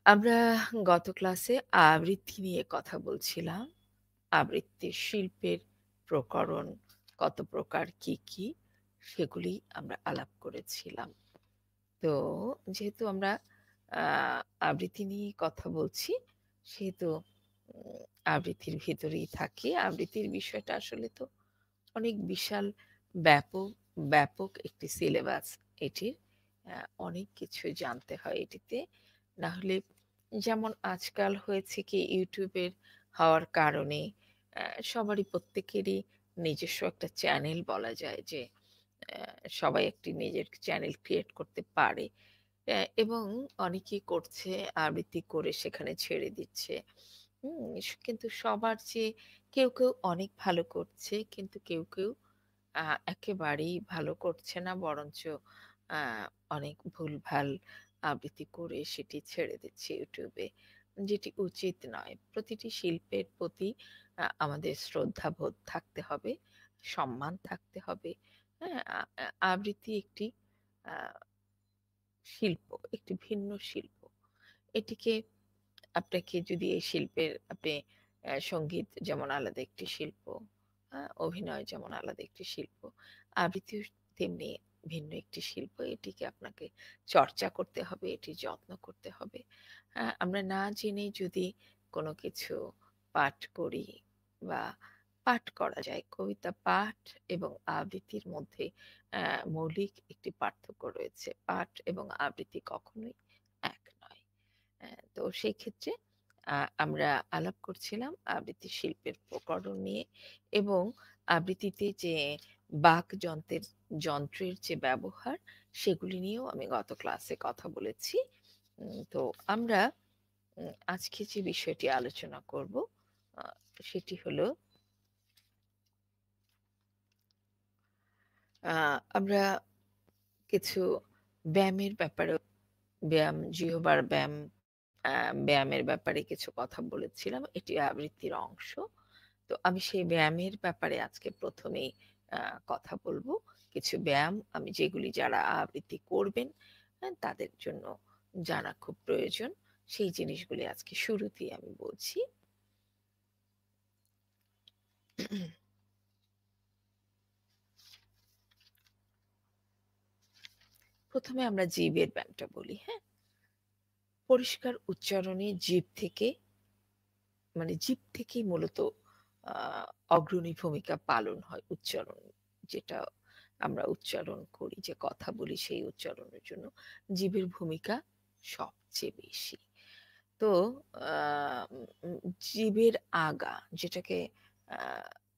আমরা গত ক্লাসে আবৃত্তি নিয়ে কথা বলছিলাম। আবৃত্তির শিল্পের প্রকরণ, কত প্রকার কি সেগুলি আমরা আলাপ করেছিলাম। তো যেহেতু আমরা আ আবৃত্তি নিয়ে কথা বলছি, সেহেতু উম আবৃত্তির ভেতরেই থাকি। আবৃত্তির বিষয়টা আসলে তো অনেক বিশাল ব্যাপক ব্যাপক একটি সিলেবাস এটির। অনেক কিছু জানতে হয় এটিতে। না হলে যেমন আজকাল হয়েছে কি YouTube এর হওয়ার কারণে সবারই প্রত্যেকেরই নিজস্ব একটা চ্যানেল বলা যায় যে সবাই একটি নিজের চ্যানেল ক্রিয়েট করতে পারে। এবং অনেকেই করছে, আবৃত্তি করে সেখানে ছেড়ে দিচ্ছে। কিন্তু সবার চেয়ে কেউ অনেক ভালো করছে। কিন্তু কেউ আ একেবারেই ভালো করছে না। বরঞ্চ আ অনেক ভুলভাল আবৃত্তি করে সেটি ছেড়ে দিচ্ছে YouTube এ। যেটি উচিত নয়। প্রতিটি শিল্পের প্রতি আমাদের শ্রদ্ধাবোধ থাকতে হবে, সম্মান থাকতে হবে। হ্যাঁ? আ আ আবৃত্তি একটি আ শিল্প, একটি ভিন্ন শিল্প। এটিকে আপনাকে যদি এই শিল্পের আপনি সংগীত যেমন আলাদা একটি শিল্প, অভিনয় যেমন আলাদা একটি শিল্প, আবৃত্তিও তেমনি ভিন্ন একটি শিল্প। এটিকে আপনাকে চর্চা করতে হবে, এটির যত্ন করতে হবে। আমরা না জেনে যদি কোনো কিছু পাঠ করি বা পাঠ করা যায়, কবিতা পাঠ এবং আবৃত্তির মধ্যে মৌলিক একটি পার্থক্য রয়েছে। পাঠ এবং আবৃত্তি কখনোই এক নয়। তো সেই ক্ষেত্রে আমরা আলাপ করছিলাম আবৃত্তি শিল্পের প্রকরণ নিয়ে এবং আবৃত্তিতে যে যন্ত্রের যে ব্যবহার সেগুলি নিয়েও আমি গত ক্লাসে কথা বলেছি। তো আমরা আজকে যে বিষয়টি আলোচনা করব আ সেটি হলো আ আমরা কিছু ব্যায়ামের ব্যাপারেও জিহ্বার আ ব্যায়ামের ব্যাপারে কিছু কথা বলেছিলাম। এটি আবৃত্তির অংশ। তো আমি সেই ব্যায়ামের ব্যাপারে আজকে ১ম এই আ কথা বলব। কিছু ব্যায়াম আমি যেগুলি যারা আবৃত্তি করবেন, তাদের জন্য জানা খুব প্রয়োজন। সেই জিনিসগুলি আজকে শুরুতেই আমি বলছি। ১ম এ আমরা জিভের ব্যায়ামটা বলি, হ্যাঁ? পরিষ্কার উচ্চারণে জিভ থেকেই মূলত আ অগ্রণী ভূমিকা পালন হয় উচ্চারণ, যেটা আমরা উচ্চারণ করি, যে কথা বলি সেই উচ্চারণের জন্য জিভের ভূমিকা সবচেয়ে বেশি। তো আ উম উম জিভের আগা, যেটাকে আ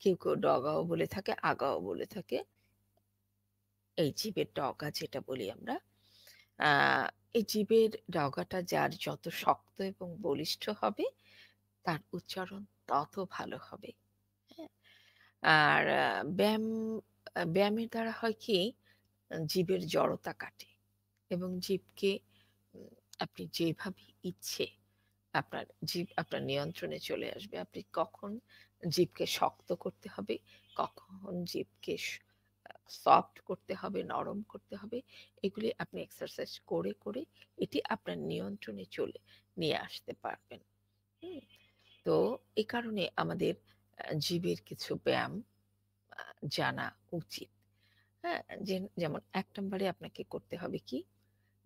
কেউ ডগাও বলে থাকে, আগাও বলে থাকে। এই জিভের ডগা যেটা বলি আমরা, আ এই জিভের ডগাটা যার যত শক্ত এবং বলিষ্ঠ হবে, তার উচ্চারণ তত ভালো হবে। হ্যাঁ? আর ব্যায়ামের দ্বারা হয় কি, জিভের জড়তা কাটে এবং জিভকে উম আপনি যেভাবে ইচ্ছে আপনার নিয়ন্ত্রণে চলে আসবে। আপনি কখন জিভকে শক্ত করতে হবে, কখন জিভকে সফট করতে হবে, নরম করতে হবে, এগুলি আপনি এক্সারসাইজ করে এটি আপনার নিয়ন্ত্রণে নিয়ে আসতে পারবেন। হুম? তো এ কারণে আমাদের জিভের কিছু ব্যায়াম আ জানা উচিত। হ্যাঁ? যেমন ১ নম্বরে আপনাকে করতে হবে কি?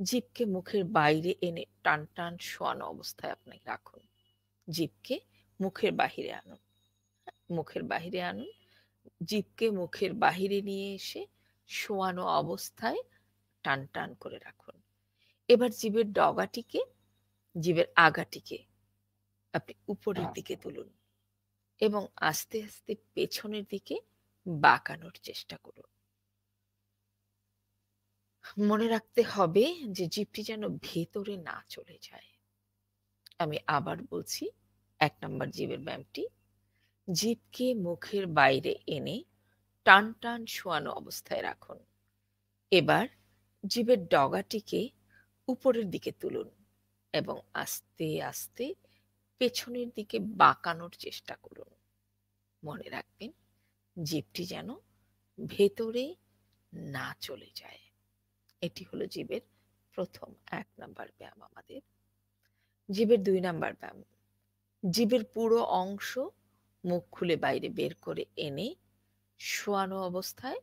জিভকে মুখের বাইরে এনে টান শোয়ানো অবস্থায় আপনি রাখুন। জিভকে মুখের বাহিরে আনুন। মুখের বাহিরে আনুন। জিভকে মুখের বাহিরে নিয়ে এসে শোয়ানো অবস্থায় টান করে রাখুন। এবার জিভের আগাটিকে আপনি উপরের দিকে তুলুন এবং আস্তে পেছনের দিকে বাঁকানোর চেষ্টা করুন। মনে রাখতে হবে যে জিভটি যেন ভেতরে না চলে যায়। আমি আবার বলছি, ১ নাম্বার জিভের ব্যায়ামটি, জিভকে মুখের বাইরে এনে টান শোয়ানো অবস্থায় রাখুন। এবার জিভের ডগাটিকে উপরের দিকে তুলুন এবং আস্তে পেছনের দিকে বাঁকানোর চেষ্টা করুন। মনে রাখবেন, জিভটি যেন ভেতরে না চলে যায়। এটি হলো জিভের ১ম ১ নাম্বার ব্যায়াম আমাদের। জিভের ২ নাম্বার ব্যায়াম। জিভের পুরো অংশ মুখ খুলে বাইরে বের করে এনে শোয়ানো অবস্থায়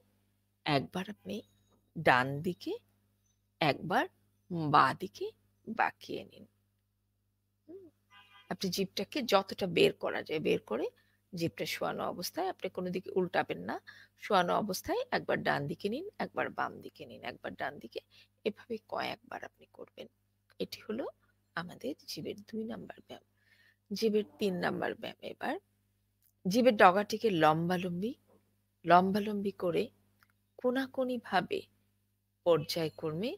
একবার আপনি ডান দিকে, একবার বাঁ দিকে বাঁকিয়ে নিন। হুম? আপনি জিভটাকে যতটা বের করা যায় বের করে জিভটা শোয়ানো অবস্থায় আপনি কোনো দিকে উল্টাবেন না। শোয়ানো অবস্থায় একবার ডান দিকে নিন, একবার বাম দিকে নিন, একবার ডান দিকে। এভাবে কয়েকবার আপনি করবেন। এটি হলো আমাদের জিভের ২ নাম্বার ব্যায়াম। জিভের ৩ নাম্বার ব্যায়াম এবার। জিভের ডগাটিকে লম্বালম্বি করে কোনাকুনিভাবে পর্যায়ক্রমে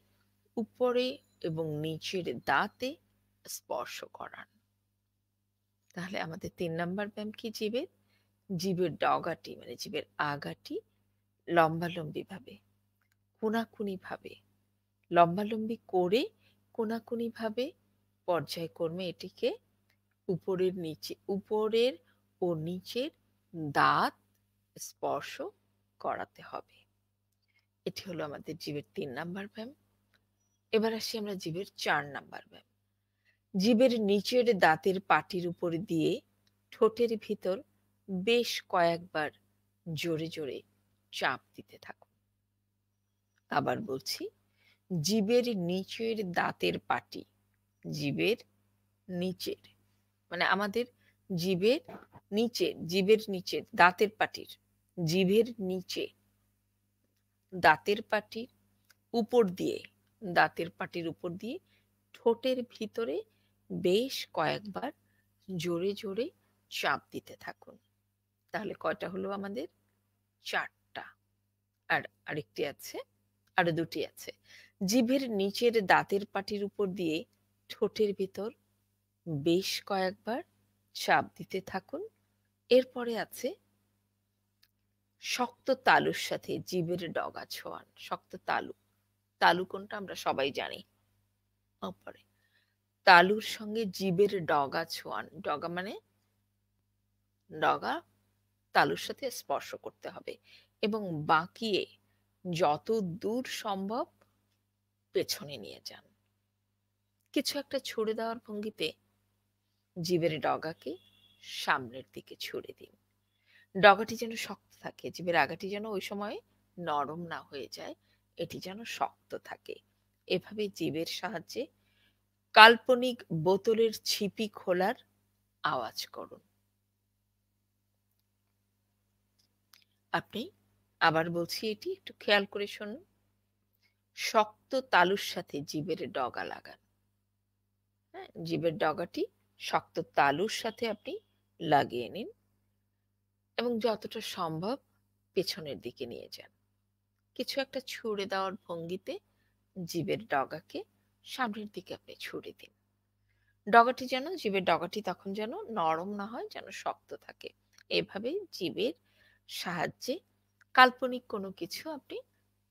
উপরে এবং নিচের দাঁতে স্পর্শ করান। তাহলে আমাদের ৩ নাম্বার ব্যায়াম কি জিভের? জিভের ডগাটি মানে জিভের আগাটি লম্বালম্বিভাবে, কোনাকুনিভাবে, লম্বালম্বি করে কোনাকুনিভাবে পর্যায়ক্রমে এটিকে উপরের ও নিচের দাঁত স্পর্শ করাতে হবে। এটি হলো আমাদের জিভের ৩ নাম্বার ব্যায়াম। এবার আসি আমরা জিভের ৪ নাম্বার ব্যায়াম। জিভের নিচের দাঁতের পাটির উপর দিয়ে ঠোঁটের ভিতর বেশ কয়েকবার জোরে জোরে চাপ দিতে থাকুন। আবার বলছি, জিভের নিচের দাঁতের পাটি, জিভের নিচের মানে আমাদের জিভের নিচের দাঁতের পাটির, জিভের নিচে দাঁতের পাটির উপর দিয়ে, দাঁতের পাটির উপর দিয়ে ঠোঁটের ভিতরে বেশ কয়েকবার জোরে জোরে চাপ দিতে থাকুন। তাহলে কয়টা হলো আমাদের? ৪টা। আর আরেকটি আছে, আরো ২টি আছে। জিভের নিচের দাঁতের পাটির উপর দিয়ে ঠোঁটের ভিতর বেশ কয়েকবার চাপ দিতে থাকুন। এরপরে আছে শক্ত তালুর সাথে জিভের ডগা ছোঁয়ান। শক্ত তালু। তালু কোনটা আমরা সবাই জানি। ওপরে। তালুর সঙ্গে জিভের ডগা ছোঁয়ান। ডগা মানে ডগা তালুর সাথে স্পর্শ করতে হবে এবং বাঁকিয়ে যত দূর সম্ভব পেছনে নিয়ে যান। কিছু একটা ছুড়ে দেওয়ার ভঙ্গিতে জিভের ডগাকে সামনের দিকে ছুড়ে দিন। ডগাটি যেন শক্ত থাকে, জিভের আগাটি যেন ওই সময় নরম না হয়ে যায়, এটি যেন শক্ত থাকে। এভাবে জিভের সাহায্যে কাল্পনিক বোতলের ছিপি খোলার আওয়াজ করুন। আপনি আবার বলছি, এটি একটু খেয়াল করে শুনুন। শক্ত তালুর সাথে জিভের ডগা লাগান। হ্যাঁ, জিভের ডগাটি শক্ত তালুর সাথে আপনি লাগিয়ে নিন এবং যতটা সম্ভব পেছনের দিকে নিয়ে যান। কিছু একটা ছুড়ে দেওয়ার ভঙ্গিতে জিভের ডগাকে সামনের দিকে আপনি ছুড়ে দিন। জিভের ডগাটি তখন যেন নরম না হয়, যেন শক্ত থাকে। এভাবে জিভের সাহায্যে কাল্পনিক কোনো কিছু আপনি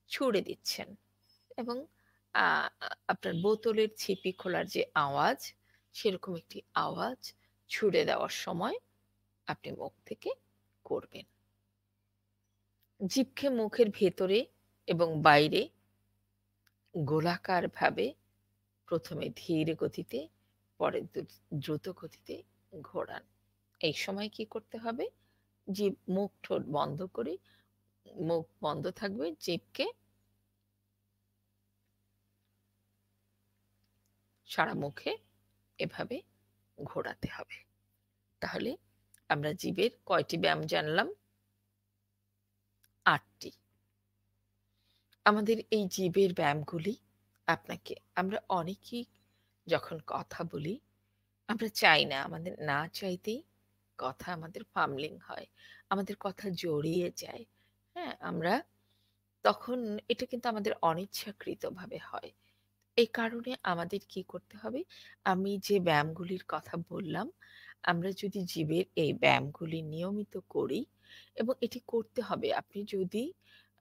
ছুড়ে দিচ্ছেন এবং আপনার বোতলের ছিপি খোলার যে আওয়াজ, সেরকম একটি আওয়াজ ছুড়ে দেওয়ার সময় আপনি মুখ থেকে করবেন। জিভকে মুখের ভেতরে এবং বাইরে গোলাকারভাবে প্রথমে ধীর গতিতে, পরে দ্রুত গতিতে ঘোরান। এই সময় কি করতে হবে? জিভ মুখ ঠোঁট বন্ধ করে, মুখ বন্ধ থাকবে, জিভকে সারা মুখে এভাবে ঘোরাতে হবে। তাহলে আমরা জিভের কয়টি ব্যায়াম জানলাম? ৮টি। আমাদের এই জিভের ব্যায়ামগুলি আমরা অনেকেই যখন কথা বলি, আমরা চাই না, আমাদের না চাইতেই কথা আমাদের ফামলিং হয়। আমাদের কথা জড়িয়ে যায়। হ্যাঁ? তখন এটা কিন্তু আমাদের অনিচ্ছাকৃতভাবে হয়। এই কারণে আমাদের কি করতে হবে? আমি যে ব্যায়ামগুলির কথা বললাম, আমরা যদি জীবের এই ব্যায়ামগুলি নিয়মিত করি এবং এটি করতে হবে। আপনি যদি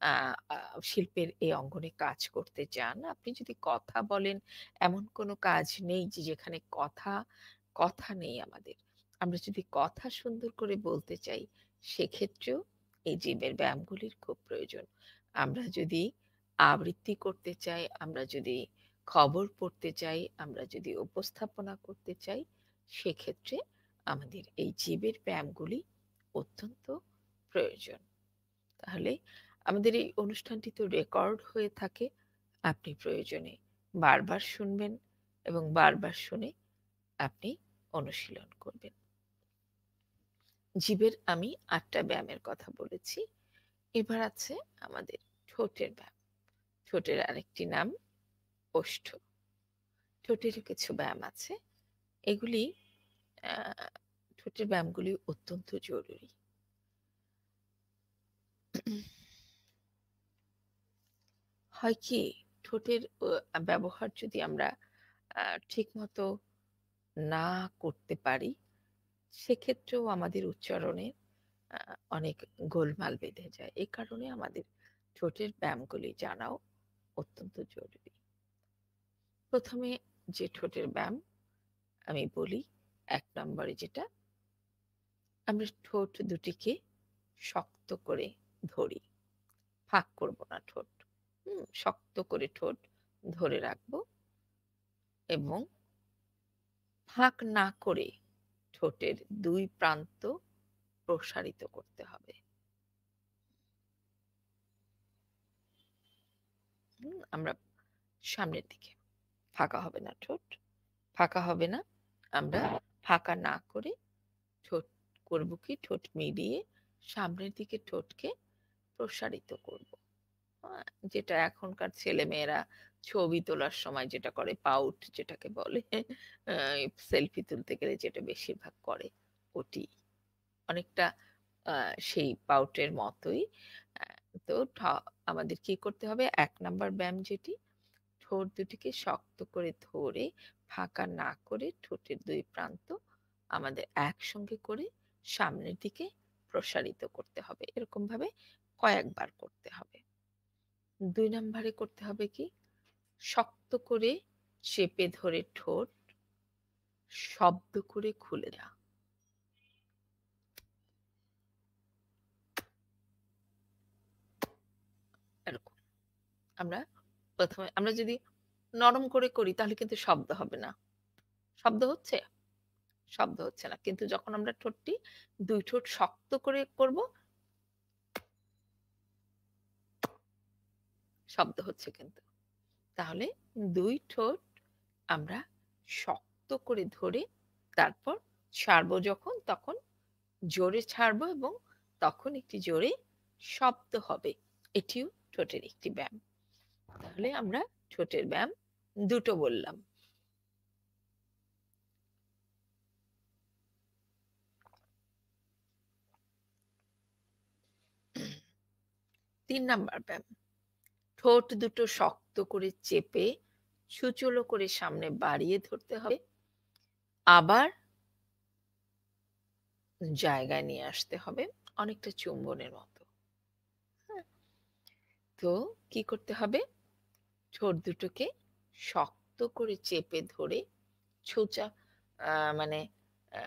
আ আ শিল্পের এই অঙ্গনে কাজ করতে চান, আপনি যদি কথা বলেন, এমন কোনো কাজ নেই যে যেখানে কথা নেই আমাদের। আমরা যদি কথা সুন্দর করে বলতে চাই, সেক্ষেত্রেও এই জীবের ব্যায়ামগুলির খুব প্রয়োজন। আমরা যদি আবৃত্তি করতে চাই, আমরা যদি খবর পড়তে চাই, আমরা যদি উপস্থাপনা করতে চাই, সেক্ষেত্রে আমাদের এই জীবের ব্যায়ামগুলি অত্যন্ত প্রয়োজন। তাহলে আমাদের এই অনুষ্ঠানটি তো রেকর্ড হয়ে থাকে। আপনি প্রয়োজনে বারবার শুনবেন এবং বারবার শুনে আপনি অনুশীলন করবেন। জীবের আমি ৮ টা ব্যায়ামের কথা বলেছি। এবার আছে আমাদের ঠোঁটের ব্যায়াম। ঠোঁটের আরেকটি নাম ওষ্ঠ। ঠোঁটেরও কিছু ব্যায়াম আছে। এগুলি আ ঠোঁটের ব্যায়ামগুলি অত্যন্ত জরুরি। হয় কি, ঠোঁটের ব্যবহার যদি আমরা ঠিকমতো না করতে পারি, সেক্ষেত্রেও আমাদের উচ্চারণে আ অনেক গোলমাল বেঁধে যায়। এ কারণে আমাদের ঠোঁটের ব্যায়ামগুলি জানাও অত্যন্ত জরুরি। ১ম এ যে ঠোঁটের ব্যায়াম আমি বলি, ১ নম্বরে যেটা, আমরা ঠোঁট দুটিকে শক্ত করে ধরি। ফাঁক করব না ঠোঁট। শক্ত করে ঠোঁট ধরে রাখবো এবং ফাঁক না করে ঠোঁটের ২ প্রান্ত প্রসারিত করতে হবে। আমরা সামনের দিকে। ফাঁকা হবে না ঠোঁট। ফাঁকা হবে না। আমরা ফাঁকা না করে ঠোঁট করব কি, ঠোঁট মিলিয়ে সামনের দিকে ঠোঁটকে প্রসারিত করব। আ যেটা এখনকার ছেলেমেয়েরা ছবি তোলার সময় যেটা করে, পাউট যেটাকে বলে, আ সেলফি তুলতে গেলে যেটা বেশিরভাগ করে ওটি। অনেকটা আ সেই পাউটের মতোই। আ তো আমাদের কি করতে হবে? ১ নাম্বার ব্যায়াম যেটি, ঠোঁট দুটিকে শক্ত করে ধরে ফাঁকা না করে ঠোঁটের ২ প্রান্ত আমাদের একসঙ্গে করে সামনের দিকে প্রসারিত করতে হবে। এরকমভাবে কয়েকবার করতে হবে। ২ নাম্বারে করতে হবে কি? শক্ত করে চেপে ধরে ঠোঁট শব্দ করে খুলে দেয়া। এরকম। আমরা ১ম এ আমরা যদি নরম করে করি তাহলে কিন্তু শব্দ হবে না। শব্দ হচ্ছে? শব্দ হচ্ছে না। কিন্তু যখন আমরা ঠোঁটটি ২ ঠোঁট শক্ত করে করব, শব্দ হচ্ছে কিন্তু। তাহলে ২ ঠোঁট আমরা শক্ত করে ধরে তারপর ছাড়বো যখন, তখন জোরে ছাড়বো এবং তখন একটি জোরে শব্দ হবে। এটিও ঠোঁটের একটি ব্যায়াম। তাহলে আমরা ঠোঁটের ব্যায়াম ২ টো বললাম। ৩ নাম্বার ব্যায়াম। ঠোঁট দুটো শক্ত করে চেপে সুচলো করে সামনে বাড়িয়ে ধরতে হবে। আবার জায়গায় নিয়ে আসতে হবে, অনেকটা চুম্বনের মতো। হ্যাঁ? তো কি করতে হবে? ঠোঁট দুটোকে শক্ত করে চেপে ধরে ছোচা আ মানে আ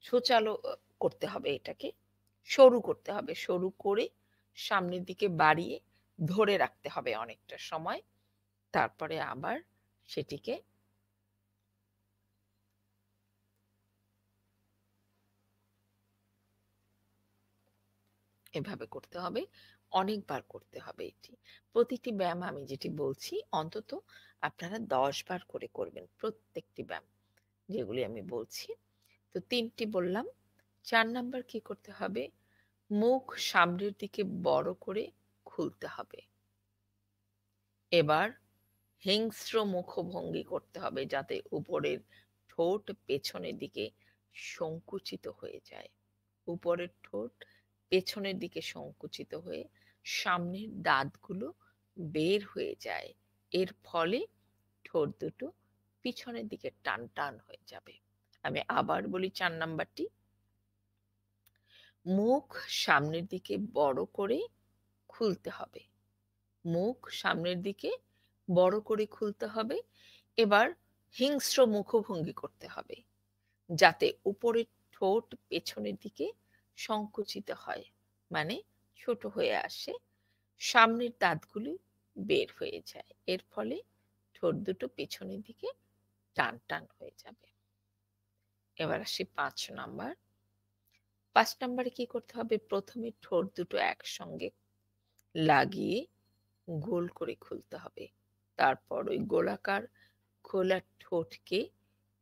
ছোচালো করতে হবে এটাকে। সরু করতে হবে। সরু করে সামনের দিকে বাড়িয়ে ধরে রাখতে হবে অনেকটা সময়। তারপরে আবার সেটিকে এভাবে করতে হবে। অনেকবার করতে হবে এটি। প্রতিটি ব্যায়াম আমি যেটি বলছি অন্তত আপনারা ১০ বার করে করবেন। প্রত্যেকটি ব্যায়াম যেগুলি আমি বলছি। তো ৩ টি বললাম। ৪ নাম্বার কি করতে হবে? মুখ সামনের দিকে বড় করে খুলতে হবে। এবার হিংস্র মুখভঙ্গি করতে হবে যাতে উপরের ঠোঁট পেছনের দিকে সংকুচিত হয়ে যায়। উপরের ঠোঁট পেছনের দিকে সংকুচিত হয়ে সামনের দাঁতগুলো বের হয়ে যায়। এর ফলে ঠোঁট দুটো পিছনের দিকে টান টান হয়ে যাবে। আমি আবার বলি ৪ নাম্বারটি। মুখ সামনের দিকে বড় করে খুলতে হবে। মুখ সামনের দিকে বড় করে খুলতে হবে। এবার হিংস্র মুখভঙ্গি করতে হবে যাতে উপরের ঠোঁট পেছনের দিকে সংকুচিত হয়, মানে ছোট হয়ে আসে, সামনের দাঁতগুলি বের হয়ে যায়। এর ফলে ঠোঁট দুটো পেছনের দিকে টান টান হয়ে যাবে। এবার আসি ৫ নাম্বার। ৫ নাম্বারে কি করতে হবে? প্রথমে ঠোঁট দুটো একসঙ্গে লাগিয়ে গোল করে খুলতে হবে। তারপর ওই গোলাকার খোলা ঠোঁটকে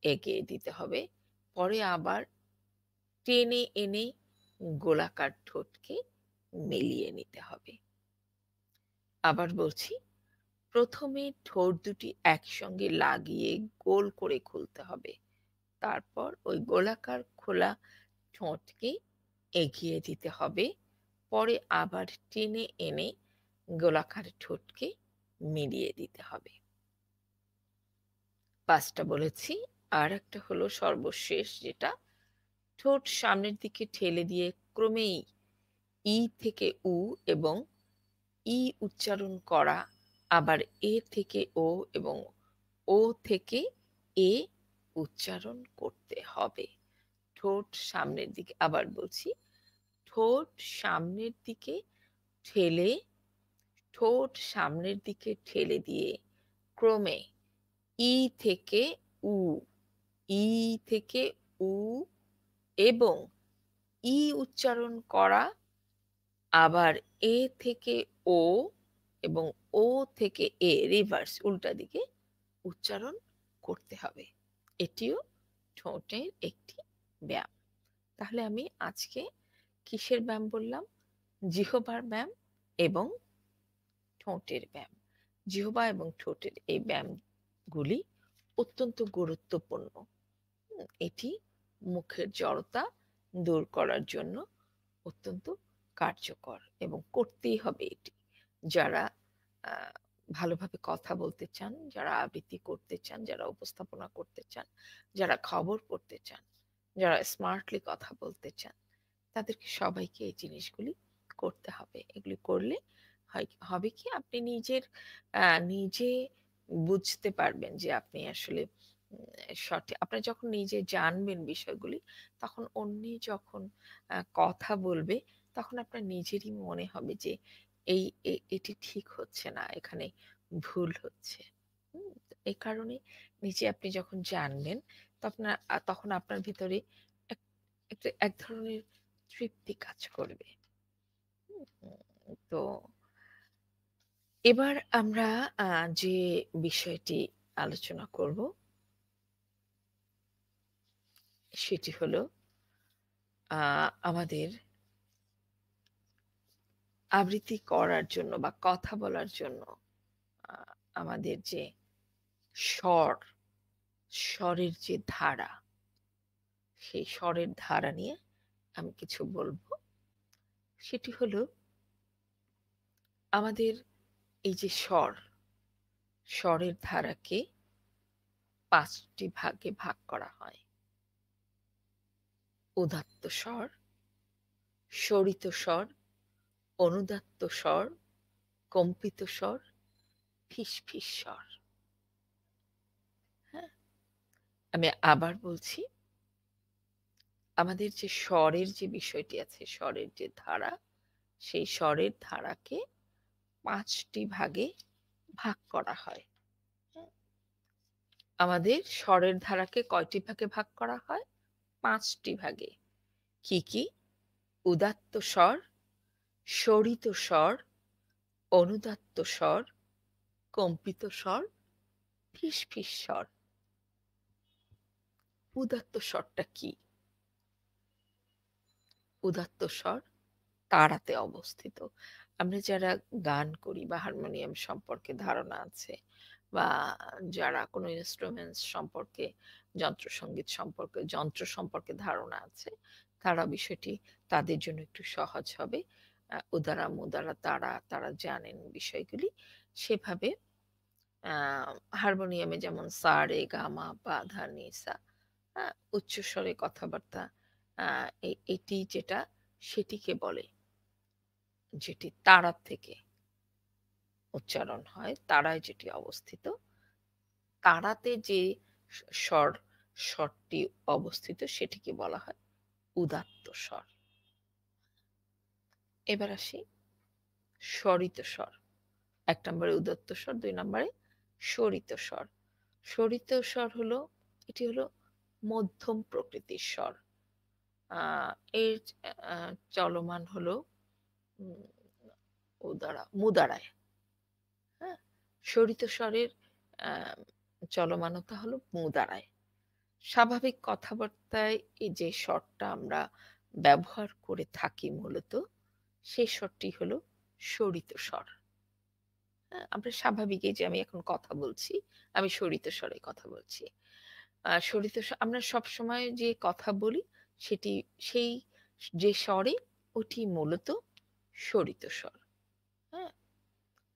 এগিয়ে দিতে হবে। পরে আবার টেনে এনে গোলাকার ঠোঁটকে মিলিয়ে নিতে হবে। আবার বলছি, প্রথমে ঠোঁট দুটি একসঙ্গে লাগিয়ে গোল করে খুলতে হবে। তারপর ওই গোলাকার খোলা ঠোঁটকে এগিয়ে দিতে হবে। পরে আবার টেনে এনে গোলাকার ঠোঁটকে মিলিয়ে দিতে হবে। ৫ টা বলেছি। আর একটা হলো সর্বশেষ যেটা, ঠোঁট সামনের দিকে ঠেলে দিয়ে ক্রমেই ই থেকে উ এবং ই উচ্চারণ করা, আবার এ থেকে ও এবং ও থেকে এ উচ্চারণ করতে হবে। ঠোঁট সামনের দিকে, আবার বলছি, ঠোঁট সামনের দিকে ঠেলে ঠোঁট সামনের দিকে ঠেলে দিয়ে ক্রমে ই থেকে উ, ই থেকে উ এবং ই উচ্চারণ করা, আবার এ থেকে ও এবং ও থেকে এ রিভার্স উল্টা দিকে উচ্চারণ করতে হবে। এটিও ঠোঁটের একটি ব্যায়াম। তাহলে আমি আজকে কিসের ব্যায়াম বললাম? জিহ্বার ব্যায়াম এবং ঠোঁটের ব্যায়াম। জিহ্বা এবং ঠোঁটের এই ব্যায়ামগুলি অত্যন্ত গুরুত্বপূর্ণ। এটি মুখের জড়তা দূর করার জন্য অত্যন্ত কার্যকর এবং করতেই হবে এটি। যারা ভালোভাবে কথা বলতে চান, যারা আবৃত্তি করতে চান, যারা উপস্থাপনা করতে চান, যারা খবর পড়তে চান, যারা স্মার্টলি কথা বলতে চান, তাদেরকে সবাইকে এই জিনিসগুলি করতে হবে। এগুলি করলে হবে কি, আপনি নিজে বুঝতে পারবেন যে আপনি আসলে সঠিক। আপনার যখন নিজে জানবেন বিষয়গুলি, তখন অন্যে যখন কথা বলবে, তখন আপনার নিজেরই মনে হবে যে এটি ঠিক হচ্ছে না, এখানে ভুল হচ্ছে। এই কারণে নিজে আপনি যখন জানবেন, তখন আপনার ভিতরে এক এক ধরনের তৃপ্তি কাজ করবে। তো এবার আমরা যে বিষয়টি আলোচনা করব সেটি হলো আমাদের আবৃত্তি করার জন্য বা কথা বলার জন্য আমাদের যে স্বর, স্বরের যে ধারা, সেই স্বরের ধারা নিয়ে আমি কিছু বলবো। সেটি হলো আমাদের এই যে স্বরের ধারাকে ৫ টি ভাগে ভাগ করা হয়। উদাত্ত স্বর, স্বরিত স্বর, অনুদাত্ত স্বর, কম্পিত স্বর, ফিসফিস স্বর। হ্যাঁ, আমি আবার বলছি, আমাদের যে স্বরের যে বিষয়টি আছে, স্বরের যে ধারা, সেই স্বরের ধারাকে ৫ টি ভাগে ভাগ করা হয়। আমাদের স্বরের ধারাকে কয়টি ভাগে ভাগ করা হয়? ৫ টি ভাগে। কি কি? উদাত্ত স্বর, স্বরিত স্বর, অনুদাত্ত স্বর, কম্পিত স্বর, ফিসফিস স্বর। উদাত্ত স্বরটা কি? উদাত্ত স্বর তাড়াতে অবস্থিত। আমরা যারা গান করি বা হারমোনিয়াম সম্পর্কে ধারণা আছে, বা যারা কোনো ইন্সট্রুমেন্টস সম্পর্কে, যন্ত্র সম্পর্কে ধারণা আছে, তারা বিষয়টি তাদের জন্য একটু সহজ হবে। উদারা মুদারা তারা জানেন বিষয়গুলি। সেভাবে হারমোনিয়ামে যেমন সা রে গা মা পা ধা নি সা, উচ্চস্বরে কথাবার্তা, এটি যেটা, সেটিকে বলে, যেটি তারা থেকে উচ্চারণ হয়, তারায় যেটি অবস্থিত, তারাতে যে স্বর স্বরটি অবস্থিত সেটিকে বলা হয় উদাত্ত স্বর। এবার আসি স্বরিত স্বর। ১ নম্বরে উদাত্ত স্বর, ২ নম্বরে স্বরিত স্বর। স্বরিত স্বর হলো, এটি হলো মধ্যম প্রকৃতির স্বর। আ এর আ চলমান হলো উম মুদারায়। হ্যাঁ? স্বরিত স্বরের আ চলমানতা হলো মুদারায়। স্বাভাবিক কথাবার্তায় এই যে স্বরটা আমরা ব্যবহার করে থাকি মূলত, সেই স্বরটি হলো স্বরিত স্বর। হ্যাঁ? আমরা স্বাভাবিক এই যে আমি এখন কথা বলছি, আমি স্বরিত স্বরে কথা বলছি। স্বরিত আমরা সবসময় যে কথা বলি সেটি সেই যে স্বরে ওটি মূলত স্বরিত স্বর। হ্যাঁ?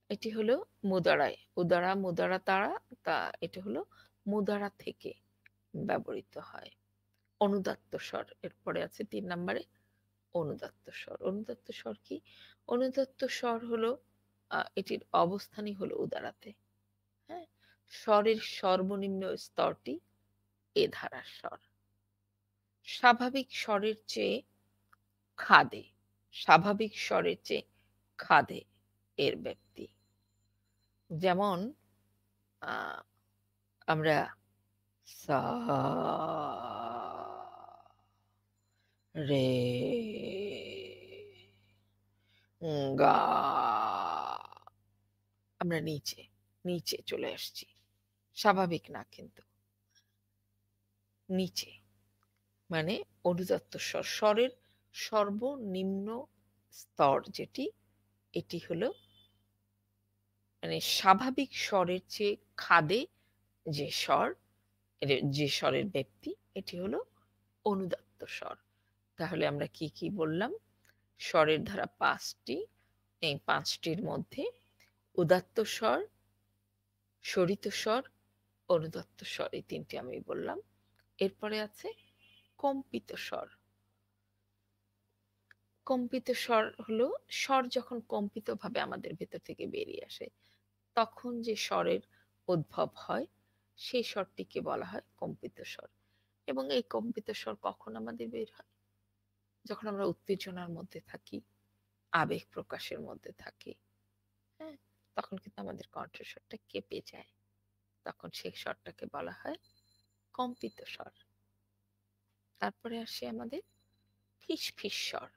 এটি হলো মুদারায়। উদারা, মুদারা, তারা, তা এটা হলো মুদারা থেকে ব্যবহৃত হয়। অনুদাত্ত স্বর। এরপরে আছে ৩ নাম্বারে অনুদাত্ত স্বর। অনুদাত্ত স্বর কি? অনুদাত্ত স্বর হলো এটির অবস্থানই হলো উদারাতে। হ্যাঁ? স্বরের সর্বনিম্ন স্তরটি এ ধারার স্বর। স্বাভাবিক স্বরের চেয়ে খাদে, স্বাভাবিক স্বরের চেয়ে খাদে এর ব্যাপ্তি। যেমন আ আমরা সা, রে, গা, আমরা নিচে চলে আসছি। স্বাভাবিক না কিন্তু। নিচে মানে অনুদাত্ত স্বর। স্বরের সর্বনিম্ন স্তর যেটি, এটি হলো মানে স্বাভাবিক স্বরের চেয়ে খাদে যে স্বর, যে স্বরের ব্যাপ্তি, এটি হলো অনুদাত্ত স্বর। তাহলে আমরা কি বললাম? স্বরের ধারা ৫ টি। এই ৫ টির মধ্যে উদাত্ত স্বর, স্বরিত স্বর, অনুদাত্ত স্বর, এই ৩ টি আমি বললাম। এরপরে আছে কম্পিত স্বর। কম্পিত স্বর হলো স্বর যখন কম্পিতভাবে আমাদের ভেতর থেকে বেরিয়ে আসে, তখন যে স্বরের উদ্ভব হয়, সেই স্বরটিকে বলা হয় কম্পিত স্বর। এবং এই কম্পিত স্বর কখন আমাদের বের হয়? যখন আমরা উত্তেজনার মধ্যে থাকি, আবেগ প্রকাশের মধ্যে থাকি, হ্যাঁ? তখন কিন্তু আমাদের কণ্ঠস্বরটা কেঁপে যায়। তখন সেই স্বরটাকে বলা হয় কম্পিত স্বর। তারপরে আসে আমাদের ফিসফিস স্বর।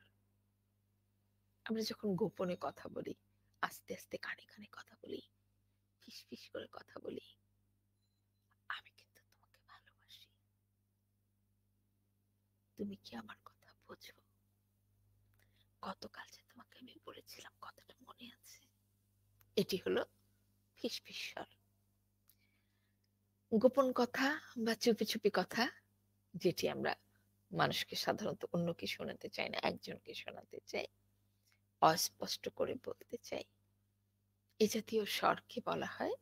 আমরা যখন গোপনে কথা বলি, আস্তে কানে কথা বলি, ফিসফিস করে কথা বলি, "আমি কিন্তু তোমাকে ভালোবাসি। তুমি কি আমার কথা বোঝো? গতকাল যে তোমাকে আমি বলেছিলাম কথাটা মনে আছে?" এটি হলো ফিসফিস স্বর। গোপন কথা বা চুপি কথা, যেটি আমরা মানুষকে সাধারণত অন্যকে শোনাতে চাই না, একজনকে শোনাতে চাই, অস্পষ্ট করে বলতে চাই। এ জাতীয় স্বরকে বলা হয়